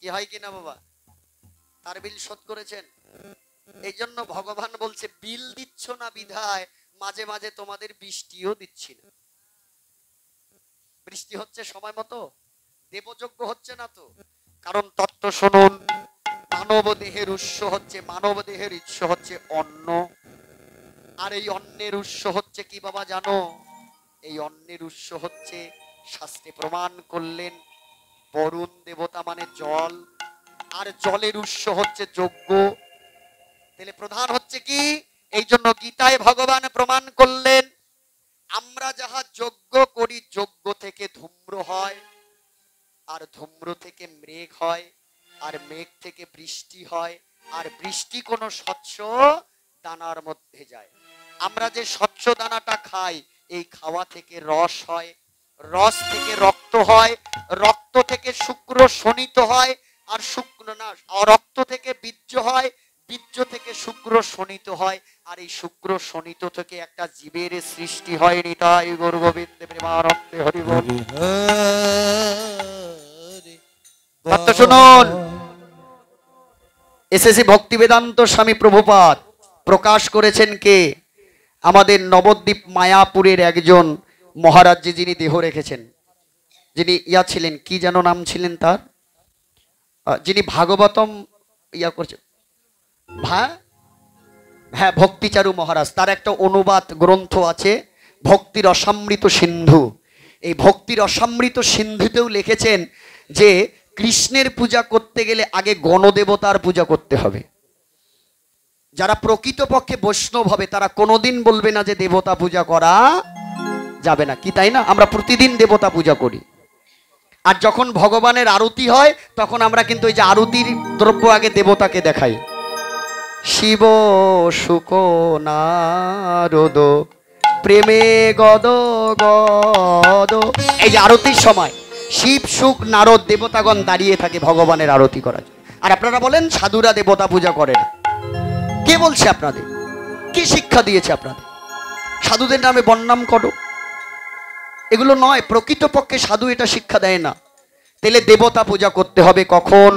কি হয় কিনা বাবা? তার বিল শোধ করেছেন? এই জন্য ভগবান বলছে বিল দিচ্ছ না বিধায় মাঝে মাঝে তোমাদের বৃষ্টিও দিচ্ছি না। বৃষ্টি হচ্ছে সময় মতো, দেবযজ্ঞ হচ্ছে না তো। কারণ তত্ত্ব শুনুন, মানব দেহের উৎস হচ্ছে, মানব দেহের উৎস হচ্ছে অন্ন। আর এই অন্নের উৎস হচ্ছে কি বাবা জানো? এই অন্নের উৎস হচ্ছে, শাস্ত্রে প্রমাণ করলেন, বরুণ দেবতা মানে জল, আর জলের উৎস হচ্ছে যজ্ঞ। তাহলে প্রধান হচ্ছে কি? এই জন্য গীতায় ভগবান প্রমাণ করলেন, আমরা যাহা যজ্ঞ করি, যজ্ঞ থেকে ধূম্র হয়, আর ধূম্র থেকে মেঘ হয়, আর মেঘ থেকে বৃষ্টি হয়, আর বৃষ্টি কোনো স্বচ্ছ দানার মধ্যে যায়। আমরা যে স্বচ্ছ দানাটা খাই, এই খাওয়া থেকে রস হয়, রস থেকে রক্ত হয়, রক্ত থেকে শুক্র শোণিত হয়, আর শুক্র না, রক্ত থেকে বীর্য হয়, বীর্য থেকে শুক্র শোণিত হয়, আর এই শুক্র শোণিত থেকে একটা জীবের সৃষ্টি হয়। নিতাই গৌর গোবিন্দে প্রেমানন্দে হরি বল। তত্ত্ব শুনুন, এসএসসি ভক্তি বেদান্ত স্বামী প্রভুপাদ প্রকাশ করেছেন কে? আমাদের নবদ্বীপ মায়াপুরের একজন মহারাজ, যিনি দেহ রেখেছেন, যিনি ছিলেন, কি যেন নাম ছিলেন তার, যিনি ভাগবতম করছেন, হ্যাঁ ভক্তিচারু মহারাজ। তার একটা অনুবাদ গ্রন্থ আছে, ভক্তির অসামৃত সিন্ধু। এই ভক্তির অসামৃত সিন্ধুতেও লিখেছেন যে কৃষ্ণের পূজা করতে গেলে আগে গণদেবতার পূজা করতে হবে। যারা প্রকৃতপক্ষে বৈষ্ণব হবে তারা কোনোদিন বলবে না যে দেবতা পূজা করা যাবে না, কি তাই না? আমরা প্রতিদিন দেবতা পূজা করি। আর যখন ভগবানের আরতি হয় তখন আমরা কিন্তু ওই যে আরতির দ্রব্য আগে দেবতাকে দেখাই। শিব সুখ নারদ প্রেমে গদ গদ, এই যে আরতির সময় শিব সুখ নারদ দেবতাগণ দাঁড়িয়ে থাকে ভগবানের আরতি করার। আর আপনারা বলেন সাধুরা দেবতা পূজা করে না। কে বলছে আপনাদের? কি শিক্ষা দিয়েছে আপনাদের? সাধুদের নামে বদনাম করো, এগুলো নয়। প্রকৃতপক্ষে সাধু এটা শিক্ষা দেয় না। তাহলে দেবতা পূজা করতে হবে কখন?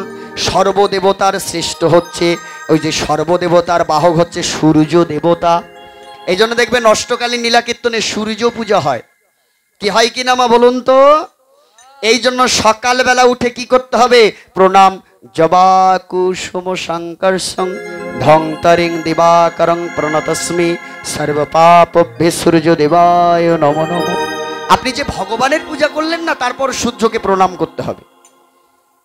সর্বদেবতার শ্রেষ্ঠ হচ্ছে, ওই যে সর্বদেবতার বাহক হচ্ছে সূর্য দেবতা। এই জন্য দেখবেন অষ্টকালীন নীলাকীর্তনে সূর্য পূজা হয়। কি হয় কি না মা বলুন তো? এই জন্য সকালবেলা উঠে কি করতে হবে? প্রণাম জবা কুসুম শঙ্কর্ষং ধংতরিং দিবাকরং প্রণতস্মি সর্বপাপভ্যে সূর্য দেবায় নমো নমো। আপনি যে ভগবানের পূজা করলেন না, তারপর সূর্যকে প্রণাম করতে হবে।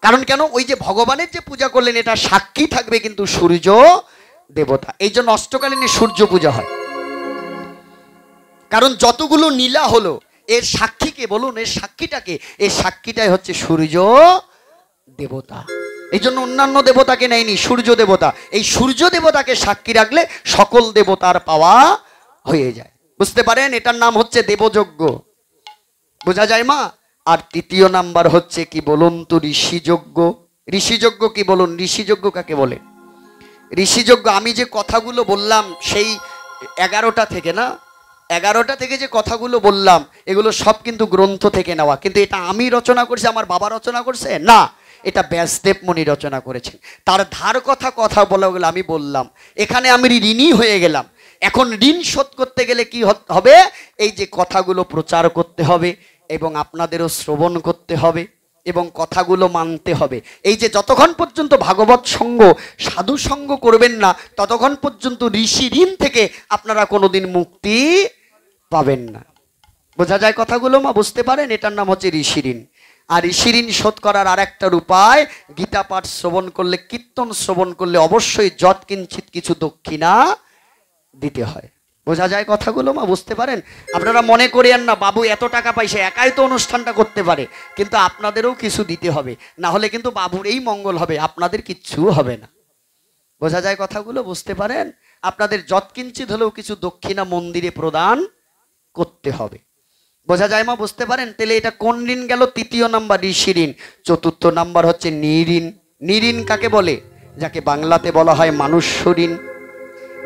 কারণ কেন? ওই যে ভগবানের যে পূজা করলেন এটা সাক্ষী থাকবে কিন্তু সূর্য দেবতা। এই জন্য অষ্টকালীনে সূর্য পূজা হয়। কারণ যতগুলো নীলা হলো এর সাক্ষীকে বলুন, এর সাক্ষীটাকে, এর সাক্ষীটাই হচ্ছে সূর্য দেবতা। এই জন্য অন্যান্য দেবতাকে নেয়নি, সূর্য দেবতা। এই সূর্য দেবতাকে সাক্ষী রাখলে সকল দেবতার পাওয়া হয়ে যায়। বুঝতে পারেন? এটার নাম হচ্ছে দেবযজ্ঞ। বোঝা যায় মা? আর তৃতীয় নাম্বার হচ্ছে কি বলুন তো? ঋষিযজ্ঞ। ঋষিযজ্ঞ কি বলুন? ঋষিযজ্ঞ কাকে বলে? ঋষিযজ্ঞ আমি যে কথাগুলো বললাম সেই 11টা থেকে না, 11টা থেকে যে কথাগুলো বললাম এগুলো সব কিন্তু গ্রন্থ থেকে নেওয়া। কিন্তু এটা আমি রচনা করছি, আমার বাবা রচনা করছে না, এটা ব্যাসদেব মুনি রচনা করেছেন। তার ধার কথা বলা গেল আমি বললাম, এখানে আমি ঋণী হয়ে গেলাম। এখন ঋণ শোধ করতে গেলে কি হবে? এই যে কথাগুলো প্রচার করতে হবে এবং আপনাদেরও শ্রবণ করতে হবে এবং কথাগুলো মানতে হবে। এই যে যতক্ষণ পর্যন্ত ভাগবত সঙ্গ, সাধু সঙ্গ করবেন না ততক্ষণ পর্যন্ত ঋষি ঋণ থেকে আপনারা কোনোদিন মুক্তি পাবেন না। বোঝা যায় কথাগুলো মা? বুঝতে পারেন? এটার নাম হচ্ছে ঋষি ঋণ। আর ঋষি ঋণ শোধ করার আরেকটার উপায়, গীতা পাঠ শ্রবণ করলে, কীর্তন শ্রবণ করলে অবশ্যই যৎ কিঞ্চিৎ কিছু দক্ষিণা দিতে হয়। বোঝা যায় কথাগুলো মা? বুঝতে পারেন? আপনারা মনে করেন না বাবু এত টাকা পাইছে একাই তো অনুষ্ঠানটা করতে পারে, কিন্তু আপনাদেরও কিছু দিতে হবে, না হলে কিন্তু বাবুর এই মঙ্গল হবে, আপনাদের কিচ্ছু হবে না। বোঝা যায় কথাগুলো? বুঝতে পারেন? আপনাদের যৎকিঞ্চিত হলেও কিছু দক্ষিণা মন্দিরে প্রদান করতে হবে। বোঝা যায় মা? বুঝতে পারেন? তাহলে এটা কোন ঋণ গেল? তৃতীয় নাম্বার ঋষি ঋণ। চতুর্থ নাম্বার হচ্ছে নিঋণ। নিঋণ কাকে বলে? যাকে বাংলাতে বলা হয় মানুষ্য ঋণ।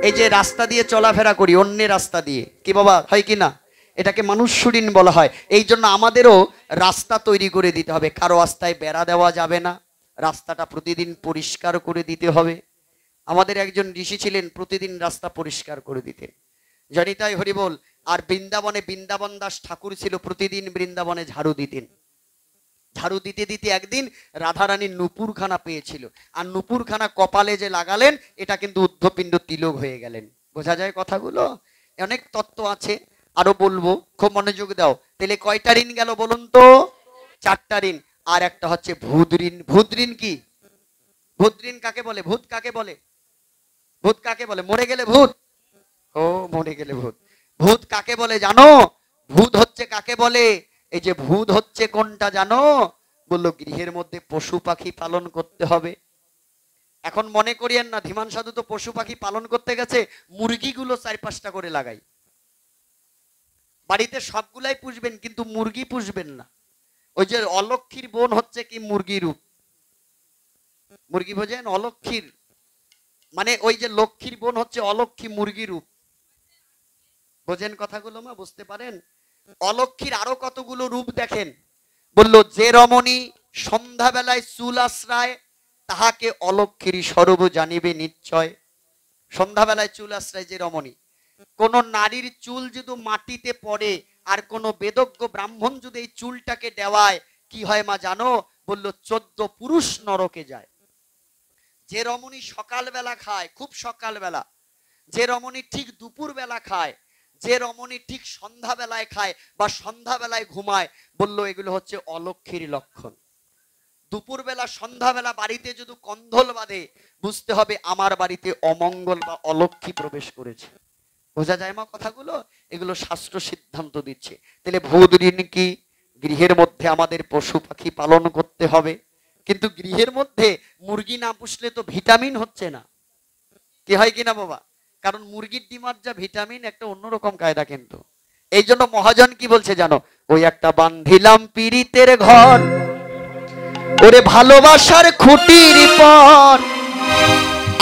এই যে রাস্তা দিয়ে চলাফেরা করি, অন্যের রাস্তা দিয়ে, কি বাবা হয় কি না? এটাকে মানুষ্য ঋণ বলা হয়। এই জন্য আমাদেরও রাস্তা তৈরি করে দিতে হবে। কারো রাস্তায় বেড়া দেওয়া যাবে না, রাস্তাটা প্রতিদিন পরিষ্কার করে দিতে হবে। আমাদের একজন ঋষি ছিলেন, প্রতিদিন রাস্তা পরিষ্কার করে দিতেন। জানি তাই হরিবল। আর বৃন্দাবনে বৃন্দাবন দাস ঠাকুর ছিল, প্রতিদিন বৃন্দাবনে ঝাড়ু দিতেন। ঝাড়ু দিতে দিতে একদিন রাধারানীর নুপুরখানা পেয়েছিল, আর নুপুরখানা কপালে যে লাগালেন এটা কিন্তু ঊর্ধ্বপিণ্ড তিলক হয়ে গেলেন। বোঝা যায় কথাগুলো? অনেক তত্ত্ব আছে, আরো বলবো, খুব মনোযোগ দাও। তাহলে কয়টা ঋণ গেল বলুন তো? 4টা ঋণ। আর একটা হচ্ছে ভূত ঋণ। ভূত ঋণ কি? ভূত ঋণ কাকে বলে? ভূত কাকে বলে? ভূত কাকে বলে? মরে গেলে ভূত? ও, মরে গেলে ভূত। ভূত কাকে বলে জানো? ভূত হচ্ছে কাকে বলে? এই যে ভূত হচ্ছে কোনটা জানো? বললো গৃহের মধ্যে পশু পাখি পালন করতে হবে। এখন মনে করিয়েন না, ধীমান সাধু তো পশু পাখি পালন করতে গেছে, মুরগিগুলো 4-5টা করে লাগাই। বাড়িতে সবগুলাই পুষবেন, কিন্তু মুরগি পুষবেন না। ওই যে অলক্ষীর বোন হচ্ছে কি মুরগি রূপ। মুরগি বোঝেন? অলক্ষীর মানে ওই যে লক্ষ্মীর বোন হচ্ছে অলক্ষী মুরগি রূপ। বোঝেন কথাগুলো মা? বুঝতে পারেন? অলক্ষীর আরো কতগুলো রূপ দেখেন। বললো যে রমণী সন্ধ্যাবেলায় চুল আশ্রায় তাহাকে অলক্ষীর স্বরূপ জানিবে নিশ্চয়। সন্ধ্যাবেলায় চুল আশ্রায় যে রমণী, কোন নারীর চুল যদি মাটিতে পড়ে আর কোন বেদজ্ঞ ব্রাহ্মণ যদি এই চুলটাকে দেওয়ায়, কি হয় মা জানো? বললো 14 পুরুষ নরকে যায়। যে রমণী সকালবেলা খায়, খুব সকালবেলা, যে রমণী ঠিক দুপুর বেলা খায়, যে রমণী ঠিক সন্ধ্যাবেলায় খায় বা সন্ধ্যাবেলায় ঘুমায়, বললো এগুলো হচ্ছে অলক্ষীর লক্ষণ। দুপুরবেলা সন্ধ্যাবেলা বাড়িতে যদি কন্ধল বাঁধে, বুঝতে হবে আমার বাড়িতে অমঙ্গল বা অলক্ষী প্রবেশ করেছে। বোঝা যায় মা কথাগুলো? এগুলো শাস্ত্র সিদ্ধান্ত দিচ্ছে। তাহলে ভূত ঋণ কি? গৃহের মধ্যে আমাদের পশু পাখি পালন করতে হবে, কিন্তু গৃহের মধ্যে মুরগি না পুষলে তো ভিটামিন হচ্ছে না। কি হয় কিনা বাবা? কারণ মুরগির ডিমার যা ভিটামিন, একটা অন্যরকম কায়দা। কিন্তু এই জন্য মহাজন কি বলছে জানো? ওই একটা বান্ধিলাম পীড়িতের ঘর, ওরে ভালোবাসার খুঁটির পর,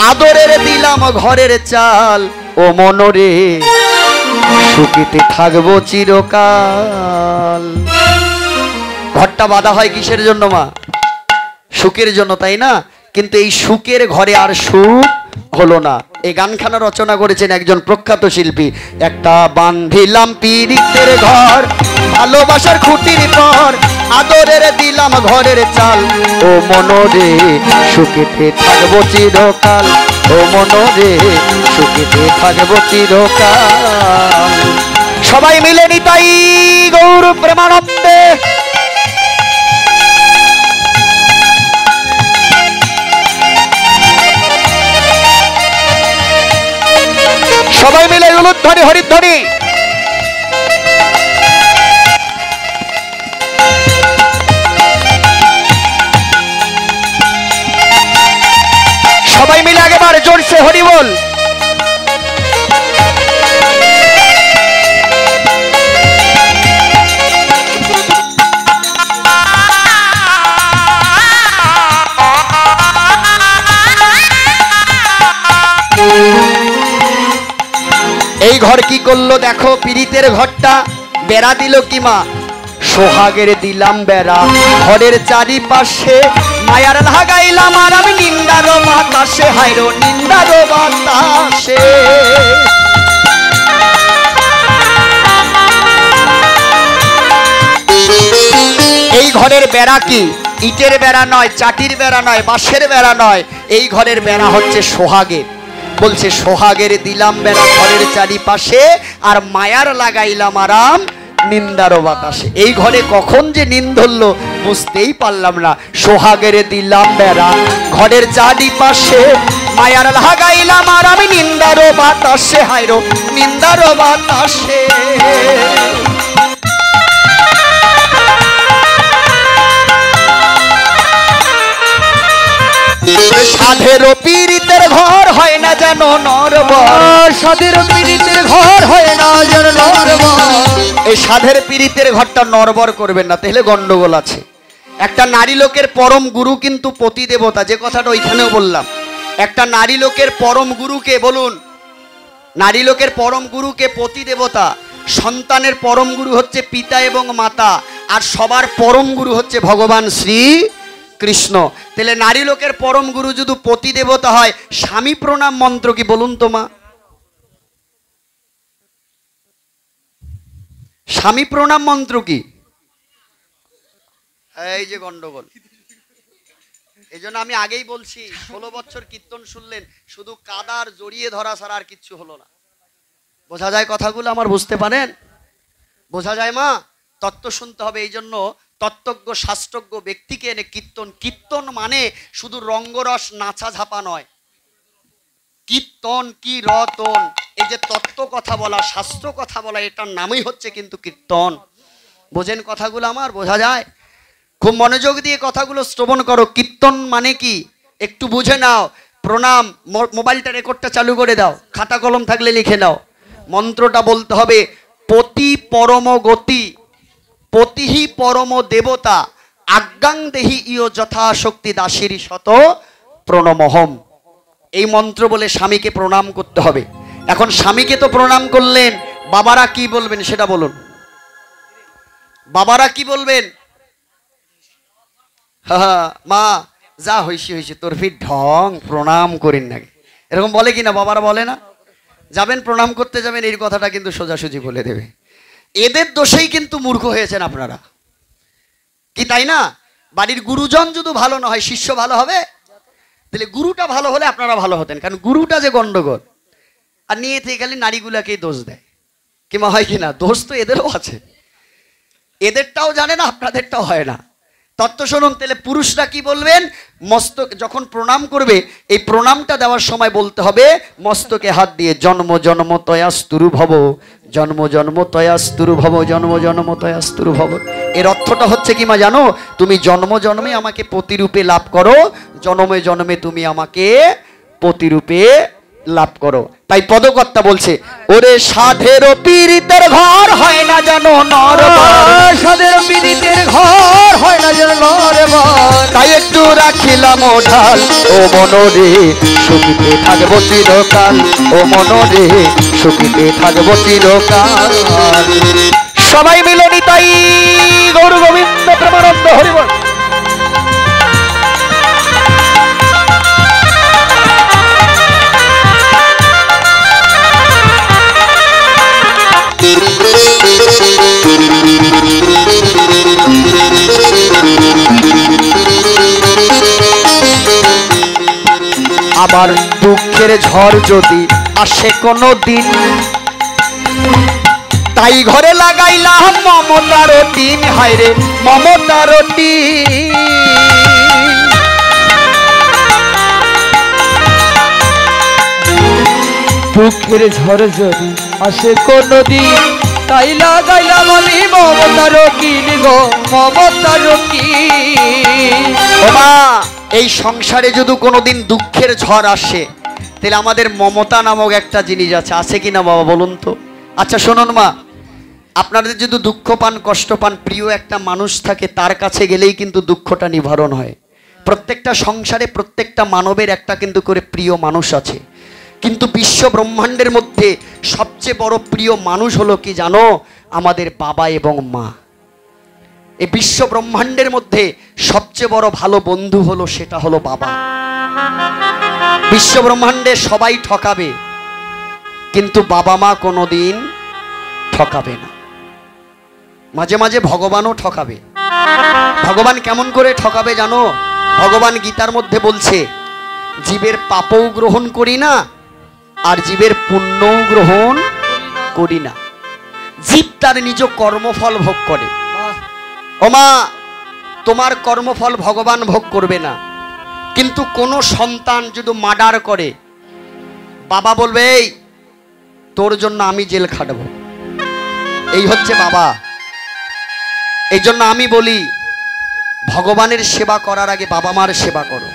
আদরের দিলাম ঘরের চাল, ও মনরে সুখীতে থাকবো চিরকাল। ঘরটা বাঁধা হয় কিসের জন্য মা? সুখের জন্য, তাই না? কিন্তু এই সুখের ঘরে আর সুখ হলো না। এই গানখানা রচনা করেছেন একজন প্রখ্যাত শিল্পী। একটা বান্ধিলাম পীড়িতের ঘর, ভালোবাসার খুঁটির পর, আদরের দিলাম ঘরের চাল, ও মনরে সুখেতে থাকবো চিরকাল, ও মনরে সুখেতে থাকবো চিরকাল। সবাই মিলে নিতাই গৌর প্রেমানন্দে। সবাই মিলে উলুধ্বনি হরিধ্বনি। সবাই মিলে আগেবার জোরসে হরি বল। এই ঘর কি করলো দেখো? পীড়িতের ঘরটা বেড়া দিল কি মা? সোহাগের দিলাম বেড়া, ঘরের চারিপাশে মায়ার লাগাইলাম আর আমি নিন্দার বাতাসে, হাইরো নিন্দার বাতাসে। এই ঘরের বেড়া কি? ইটের বেড়া নয়, চাটির বেড়া নয়, বাঁশের বেড়া নয়, এই ঘরের বেড়া হচ্ছে সোহাগের। বলছে সোহাগের দিলাম বেড়া ঘরের চারিপাশে, আর মায়ার লাগাইলাম আরাম নিন্দার বাতাসে। এই ঘরে কখন যে নিন্দ ধরলো বুঝতেই পারলাম না। সোহাগের দিলাম বেড়া ঘরের চারিপাশে, মায়ার লাগাইলাম আরাম নিন্দার বাতাসে, হাইরো নিন্দার বাতাসে। সাধেরও পীড়িতের ঘর হয় না যেন নরবর, সাধেরও পীড়িতের ঘর হয় না যেন নরবর। এই সাধের পীড়িতের ঘরটা নরবর করবেন না, তাহলে গন্ডগোল আছে। একটা নারী লোকের পরম গুরু কিন্তু পতি দেবতা, যে কথাটা ওইখানেও বললাম। একটা নারী লোকের পরম গুরুকে বলুন, নারী লোকের পরম গুরুকে পতি দেবতা। সন্তানের পরম গুরু হচ্ছে পিতা এবং মাতা, আর সবার পরম গুরু হচ্ছে ভগবান শ্রী কৃষ্ণ। তাহলে নারী লোকের পরম গুরু যদি পতি দেবতা হয়, স্বামী প্রণাম মন্ত্র কি বলুন তো মা? স্বামী প্রণাম মন্ত্র কি? এই যে গন্ডগোল। এই জন্য আমি আগেই বলছি, 16 বছর কীর্তন শুনলেন, শুধু কাদার জড়িয়ে ধরা ছাড়া আর কিচ্ছু হলো না। বোঝা যায় কথাগুলো আমার? বুঝতে পারেন? বোঝা যায় মা? তত্ত্ব শুনতে হবে। এই জন্য তত্ত্বজ্ঞ শাস্ত্রজ্ঞ ব্যক্তিকে এনে কীর্তন, কীর্তন মানে শুধু রঙ্গরস নাচা ঝাপা নয়। কীর্তন কি রতন, এই যে তত্ত্ব কথা বলা, শাস্ত্র কথা বলা, এটার নামই হচ্ছে কিন্তু কীর্তন। বোঝেন কথাগুলো আমার? বোঝা যায়? খুব মনোযোগ দিয়ে কথাগুলো শ্রবণ করো। কীর্তন মানে কি একটু বুঝে নাও। প্রণাম, মোবাইলটা রেকর্ডটা চালু করে দাও, খাতা কলম থাকলে লিখে নাও। মন্ত্রটা বলতে হবে, পতি পরম গতি, পতিহি পরম দেবতা, আজ্ঞাং দেহি ইয় যথাশক্তি দাসিরি শত প্রণমহম। এই মন্ত্র বলে স্বামীকে প্রণাম করতে হবে। এখন স্বামীকে তো প্রণাম করলেন, বাবারা কি বলবেন সেটা বলুন। বাবারা কি বলবেন? মা যা হইছে হইছে, তোর ফির ঢং, প্রণাম করেন নাকি, এরকম বলে কিনা? বাবারা বলে না? যাবেন প্রণাম করতে যাবেন, এই কথাটা কিন্তু সোজাসুজি বলে দেবে। এদের দোষেই কিন্তু মূর্খ হয়েছেন আপনারা, কি তাই না? বাড়ির গুরুজন যদি ভালো না হয়, শিষ্য ভালো হবে? তাহলে গুরুটা ভালো হলে আপনারা ভালো হতেন, কারণ গুরুটা যে গন্ডগোল। আর নিয়ে থেকে গেলে নারীগুলাকেই দোষ দেয়, কিংবা হয় কিনা? দোষ তো এদেরও আছে, এদেরটাও জানে না, আপনাদেরটাও হয় না। তত্ত্ব শুনুন। তাহলে পুরুষরা কি বলবেন? মস্তক যখন প্রণাম করবে, এই প্রণামটা দেওয়ার সময় বলতে হবে মস্তকে হাত দিয়ে, জন্ম জন্ম তয়াস্তুরু ভব, জন্ম জন্ম তয়াস্তুরু ভব, জন্ম জন্ম তয়াস্তুরু ভব। এর অর্থটা হচ্ছে কি মা জানো? তুমি জন্ম জন্মে আমাকে পতিরূপে লাভ করো, জন্মে জন্মে তুমি আমাকে পতিরূপে লাভ করো। তাই পদকর্তা বলছে, ওরে সাধের পীড়িতের ঘর হয় না জানো নরবর, সাধের পীড়িতের ঘর হয় না জানো নরবর, তাই একটু রাখিলাম ঢাল, ও মনরে সুখিতে থাকবো চিরকাল, ও মনরে সুখিতে থাকবো চিরকাল। সবাই মিলে নিতাই গৌর গোবিন্দ প্রেমানন্দ হরিবল। আবার দুঃখের ঝড় যদি আসে কোনো দিন, তাই ঘরে লাগাইলাম মমতার টিন, হায়রে মমতার টিন। দুঃখের ঝড় যদি আসে কোনো দিন, তাই লাগাইলাম আমি মমতার টিন গো, মমতার টিন। ও মা, এই সংসারে যদি কোনোদিন দুঃখের ঝড় আসে, তাহলে আমাদের মমতা নামক একটা জিনিস আছে কি না বাবা বলুন তো? আচ্ছা শুনুন মা, আপনাদের যদি দুঃখ পান, কষ্ট পান, প্রিয় একটা মানুষ থাকে, তার কাছে গেলেই কিন্তু দুঃখটা নিবারণ হয়। প্রত্যেকটা সংসারে প্রত্যেকটা মানবের একটা কিন্তু করে প্রিয় মানুষ আছে, কিন্তু বিশ্ব ব্রহ্মাণ্ডের মধ্যে সবচেয়ে বড় প্রিয় মানুষ হলো কি জানো? আমাদের বাবা এবং মা। এই বিশ্ব ব্রহ্মাণ্ডের মধ্যে সবচেয়ে বড় ভালো বন্ধু হলো, সেটা হলো বাবা। বিশ্ব ব্রহ্মাণ্ডে সবাই ঠকাবে, কিন্তু বাবা মা কোনোদিন ঠকাবে না। মাঝে মাঝে ভগবানও ঠকাবে। ভগবান কেমন করে ঠকাবে জানো? ভগবান গীতার মধ্যে বলছে, জীবের পাপও গ্রহণ করি না, আর জীবের পুণ্যও গ্রহণ করি না। জীব তার নিজ কর্মফল ভোগ করে। ওমা, তোমার কর্মফল ভগবান ভোগ করবে না, কিন্তু কোনো সন্তান যদি মার্ডার করে, বাবা বলবে এই তোর জন্য আমি জেল খাটবো। এই হচ্ছে বাবা। এই জন্য আমি বলি, ভগবানের সেবা করার আগে বাবা মার সেবা করো।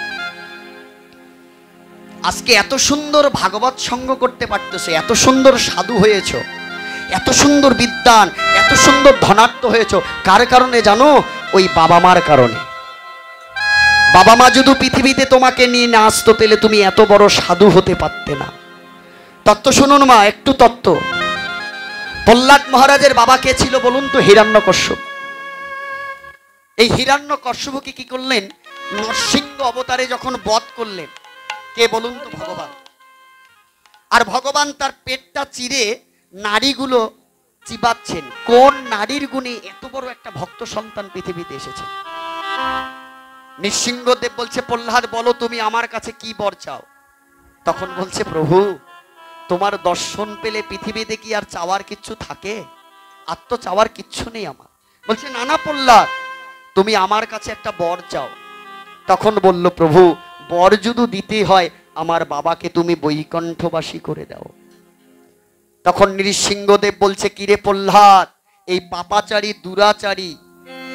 আজকে এত সুন্দর ভাগবত সঙ্গ করতে পারতেছে, এত সুন্দর সাধু হয়েছ, এত সুন্দর বিদ্বান, এত সুন্দর ধনাঢ্য হয়েছ, কার কারণে জানো? ওই বাবা মার কারণে। বাবা মা যদি পৃথিবীতে তোমাকে নিয়ে না আসতো, তাহলে তুমি এত বড় সাধু হতে পারতে না। তত্ত্ব শুনুন মা, একটু তত্ত্ব। প্রহ্লাদ মহারাজের বাবা কে ছিল বলুন তো? হিরণ্যকশ্যপ। এই হিরণ্যকশ্যপকে কি করলেন? নরসিংহ অবতারে যখন বধ করলেন, কে বলুন তো? ভগবান। আর ভগবান তার পেটটা চিরে নারীগুলো চিবাচ্ছেন। কোন নারীর গুণে এত বড় একটা ভক্ত সন্তান পৃথিবীতে এসেছে? নৃসিংহদেব বলছে, প্রহ্লাদ বলো তুমি আমার কাছে কি বর চাও? তখন বলছে, প্রভু তোমার দর্শন পেলে পৃথিবীতে কি আর চাওয়ার কিচ্ছু থাকে? আর তো চাওয়ার কিচ্ছু নেই আমার। বলছে, না না প্রহ্লাদ, তুমি আমার কাছে একটা বর চাও। তখন বলল, প্রভু বর যদি দিতে হয় আমার বাবাকে তুমি বৈকুণ্ঠবাসী করে দাও। তখন নৃসিংহদেব বলছে, কিরে প্রহ্লাদ, এই পাপাচারী দুরাচারী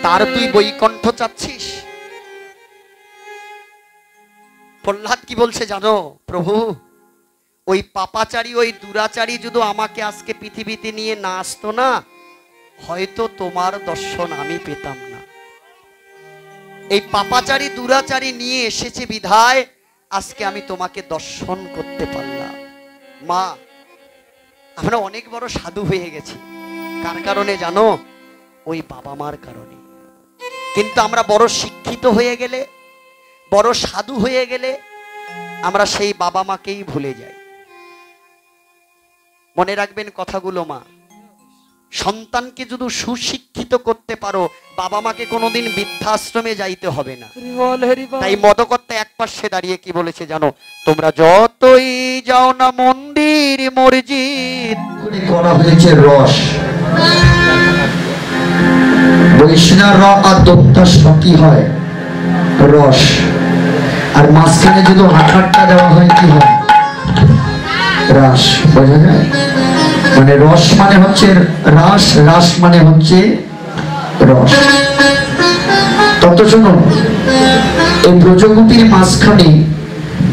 তার তুই বৈকুণ্ঠ চাচ্ছিস? প্রহ্লাদ কি বলছে জানো? প্রভু ওই পাপাচারী ওই দুরাচারী যদি আমাকে আজকে পৃথিবীতে নিয়ে না আসতো না, হয়তো তোমার দর্শন আমি পেতাম না। এই পাপাচারী দুরাচারী নিয়ে এসেছে বিধায় আজকে আমি তোমাকে দর্শন করতে পারলাম। মা, আমরা অনেক বড় সাধু হয়ে গেছি। কার কারণে জানো? ওই বাবা মার কারণে। কিন্তু আমরা বড় শিক্ষিত হয়ে গেলে, বড় সাধু হয়ে গেলে আমরা সেই বাবা মাকেই ভুলে যাই। মনে রাখবেন কথাগুলো মা। সন্তানকে যদি সুশিক্ষিত করতে পারো, বাবা মাকে কোনোদিন বৃদ্ধাশ্রমে যাইতে হবে না। তাই মদকর্তা এক পাশে দাঁড়িয়ে কি বলেছে জানো? তোমরা যতই যাও না মন্দির মসজিদ, করা হয়েছে রস, বৈষ্ণব আর দত্তার কি হয়? রস। আর মাঝখানে যদি আঠারটা দেওয়া হয় কি হয়? রাস। বোঝা যায়? মানে রস মানে হচ্ছে রাস, রাস মানে হচ্ছে রস। তত শুনুন, এই ব্রজগোপীর মাঝখানে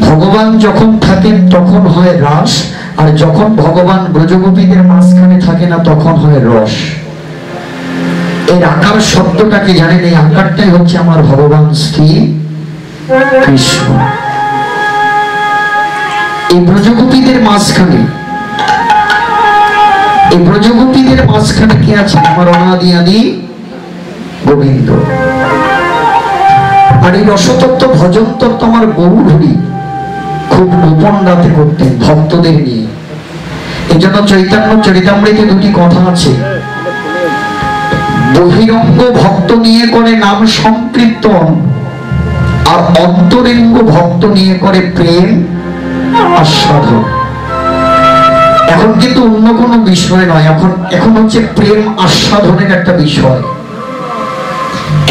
ভগবান যখন থাকেন তখন হয় রাস, আর যখন ভগবান ব্রজগোপীদের মাঝখানে থাকে না তখন হয় রস। এর আকার শব্দটাকে জানেন? এই আকারটাই হচ্ছে আমার ভগবান শ্রী কৃষ্ণ। এই ব্রজগোপীদের মাঝখানে, এই ব্রজগোপীদের মাঝখানে কে আছে? আমার অনাদি আদি গোবিন্দ। আর এই রসতত্ত্ব ভজন তত্ত্ব আমার গৌর হরি খুব গোপন রাতে করতেন ভক্তদের নিয়ে। এই জন্য চৈতন্য চরিতামৃতে দুটি কথা আছে, বহিরঙ্গ ভক্ত নিয়ে করে নাম সংকীর্তন, আর অন্তরঙ্গ ভক্ত নিয়ে করে প্রেম আস্বাদন। এখন কিন্তু অন্য কোনো বিষয় নয়, এখন হচ্ছে প্রেম আস্বাদনের একটা বিষয়,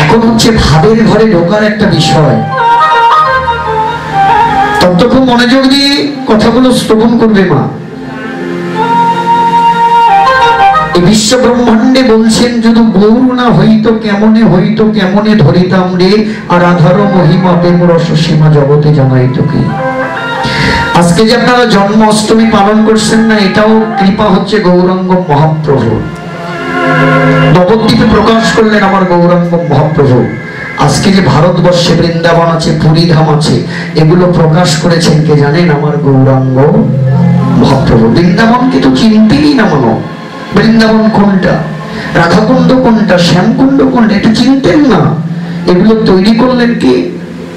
এখন হচ্ছে ভাবের ঘরে ঢোকার একটা বিষয়। ততক্ষণ মনোযোগ দিয়ে কথাগুলো শ্রবণ করবে মা। এই বিশ্ব ব্রহ্মাণ্ডে বলছেন, যদি গৌর না হইতো কেমনে হইতো, কেমনে ধরিতাম রে, আর আধার মহিমা প্রেম রস সীমা জগতে জানাইত কি। আজকে যে আপনারা জন্ম অষ্টমী পালন করছেন না, এটাও কৃপা হচ্ছে গৌরাঙ্গ মহাপ্রভু। নবদ্বীপে প্রকাশ করলেন আমার গৌরাঙ্গ মহাপ্রভু। আজকে যে ভারতবর্ষে বৃন্দাবন আছে, পুরী ধাম আছে, এগুলো প্রকাশ করেছেন কে জানেন? আমার গৌরাঙ্গ মহাপ্রভু। বৃন্দাবনকে তো চিনতেই না মানো। বৃন্দাবন কোনটা, রাধাকুণ্ড কোনটা, শ্যামকুণ্ড কোনটা, এটা চিনতেন না। এগুলো তৈরি করলেন কে?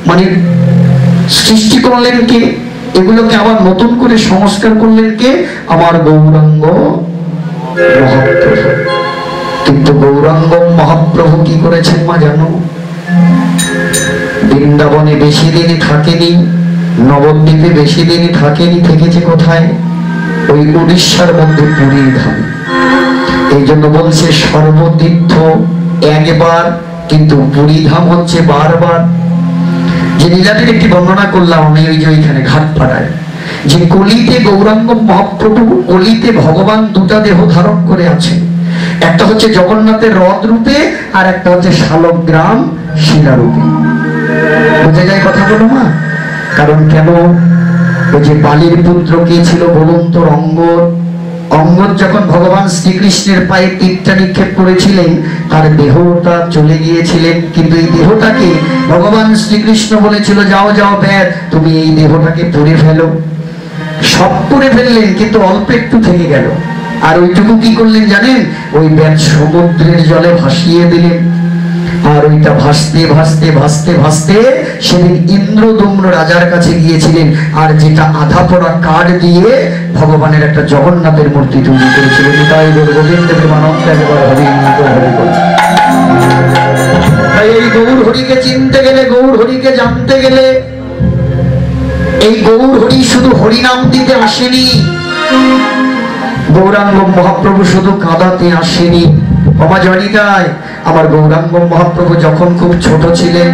মানে সৃষ্টি করলেন কে? এগুলোকে আবার নতুন করে সংস্কার করলেন কে? আমার গৌরাঙ্গ মহাপ্রভু। কিন্তু গৌরাঙ্গ মহাপ্রভু কি করেছেন মা জানো? বৃন্দাবনে বেশি দিন থাকেনি, নবদ্বীপে বেশি দিন থাকেনি, থেকেছে কোথায়? ওই উড়িষ্যার মধ্যে পুরীর ধামে। এই জন্য বলছে সর্বতীর্থ একবার, কিন্তু পুরী ধাম হচ্ছে বারবার। যে লীলাটির একটি বর্ণনা করলাম আমি ওই যে ওইখানে ঘাটপাড়ায়, যে কলিতে গৌরাঙ্গ মহাপ্রভু, কলিতে ভগবান দুটা দেহ ধারণ করে আছেন। একটা হচ্ছে জগন্নাথের রথ রূপে, আর একটা হচ্ছে শালগ্রাম শিলা রূপে। বোঝা যায় কথা বলো মা? কারণ কেন? ওই যে বালির পুত্র কে ছিল বলুন তো? অঙ্গদ। অঙ্গদ যখন ভগবান শ্রীকৃষ্ণের পায়ে তীরটা নিক্ষেপ করেছিলেন, তার দেহটা চলে গিয়েছিলেন, কিন্তু এই দেহটাকে ভগবান শ্রীকৃষ্ণ বলেছিল, যাও যাও ব্যাস, তুমি এই দেহটাকে পুড়ে ফেলো। সব পুড়ে ফেললেন, কিন্তু অল্প একটু থেকে গেল। আর ওইটুকু কি করলেন জানেন? ওই ব্যাস সমুদ্রের জলে ভাসিয়ে দিলেন। আর ওইটা ভাসতে ভাসতে ভাসতে ভাসতে সেদিন ইন্দ্রদম্ন রাজার কাছে গিয়েছিলেন, আর যেটা আধা পড়া কাঠ দিয়ে ভগবানের একটা জগন্নাথের মূর্তি তৈরি করেছিলেন। তাই গোবিন্দ প্রেমানন্দ একবার তাই এই গৌর হরিকে চিনতে গেলে, গৌর হরিকে জানতে গেলে, এই গৌর হরি শুধু হরিনাম দিতে আসেনি, গৌরাঙ্গ মহাপ্রভু শুধু কাঁদাতে আসেনি। বাবা জনিতাই, আমার গৌরাঙ্গ মহাপ্রভু যখন খুব ছোট ছিলেন,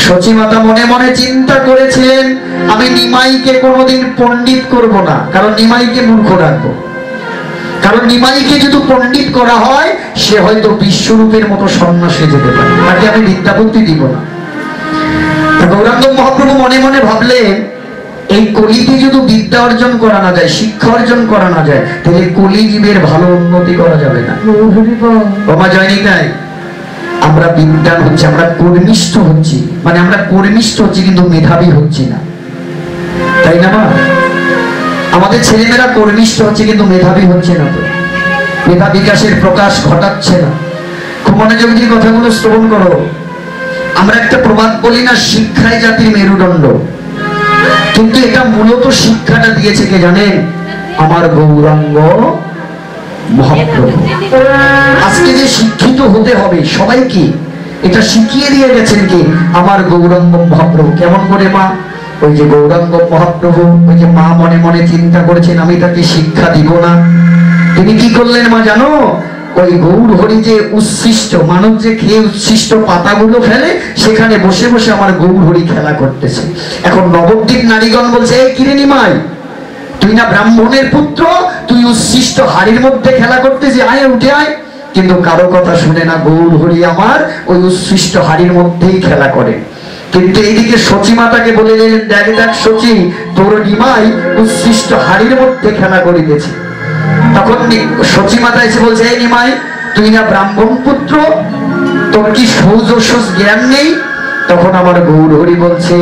সচিমাতা মনে মনে চিন্তা করেছিলেন, আমি নিমাইকে কোনোদিন পণ্ডিত করব না, কারণ নিমাইকে মূর্খ রাখবো। কারণ নিমাইকে যদি পণ্ডিত করা হয়, সে হয়তো বিশ্বরূপের মতো সন্ন্যাসে যেতে পারে, তাকে আমি বিদ্যা বুদ্ধি দিব না। গৌরাঙ্গ মহাপ্রভু মনে মনে ভাবলেন, এই কলিতে যদি বিদ্যা অর্জন করা না যায়, শিক্ষা অর্জন করা না যায়, তাহলে কলিজীবের ভালো উন্নতি করা যাবে না। বাবা জয়নি তাই আমরা বিদ্যান হচ্ছে, আমরা কর্মিষ্ঠ হচ্ছি, মানে আমরা কর্মিষ্ঠ হচ্ছি কিন্তু মেধাবী হচ্ছি না, তাই না? মা, আমাদের ছেলেমেয়েরা কর্মিষ্ঠ হচ্ছে কিন্তু মেধাবী হচ্ছে না, তো মেধা বিকাশের প্রকাশ ঘটাচ্ছে না। খুব মনোযোগ দিয়ে কথাগুলো শ্রবণ করো। আমরা একটা প্রবাদ বলি না, শিক্ষাই জাতির মেরুদণ্ড, কিন্তু এটা মূলত শিক্ষাটা দিয়েছে কে জানেন? আমার গৌরাঙ্গ মহাপ্রভু। আজকে যে শিক্ষিত হতে হবে সবাইকে, এটা শিখিয়ে দিয়ে গেছেন কি? আমার গৌরাঙ্গ মহাপ্রভু। কেমন করে মা? ওই যে গৌরাঙ্গ মহাপ্রভু, ওই যে মা মনে মনে চিন্তা করেছেন আমি তাকে শিক্ষা দিব না, তিনি কি করলেন মা জানো? ওই গৌর হরি যে উচ্ছিষ্ট, মানব যে খেয়ে উচ্ছিষ্ট পাতাগুলো ফেলে, সেখানে বসে বসে আমার গৌর হরি খেলা করতেছে। এখন নবদ্বীপ নারীগণ বলছে, এই কিরে নিমাই, তুই না ব্রাহ্মণের পুত্র, তুই উচ্ছিষ্ট হাড়ির মধ্যে খেলা করতেছিস, আয় উঠে আয়। কিন্তু কারো কথা শুনে না, গৌর হরি আমার ওই উচ্ছিষ্ট হাড়ির মধ্যেই খেলা করে। কিন্তু এইদিকে সচিমাতাকে বলে দিলেন, দেখ দেখ সচি, তোর নিমাই উচ্ছিষ্ট হাড়ির মধ্যে খেলা করিতেছে। তখন সচিমাতা এসে বলছে, এই নিমাই, তুই না ব্রাহ্মণ পুত্র, তোর কি সৌজস্য জ্ঞান নেই? তখন আমার গৌর হরি বলছে,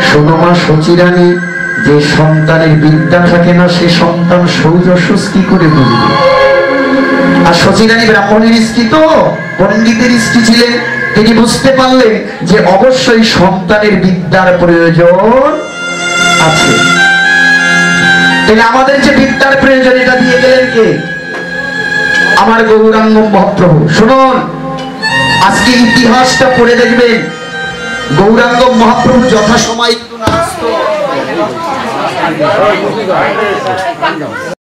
শোনো মা সচিরানী, যে সন্তানের বিদ্যা থাকে না, সে সন্তান সৌজস্য কি করে বুঝবে? আর সচিরানী ব্রাহ্মণের স্ত্রী তো, পণ্ডিতের স্ত্রী ছিলেন, তিনি বুঝতে পারলেন যে অবশ্যই সন্তানের বিদ্যার প্রয়োজন আছে। তাহলে আমাদের যে বিদ্যার প্রয়োজন, এটা দিয়ে গেলেন কে? আমার গৌরাঙ্গ মহাপ্রভু। শুনুন, আজকে ইতিহাসটা পড়ে দেখবেন, গৌরাঙ্গ মহাপ্রভু যথাসময়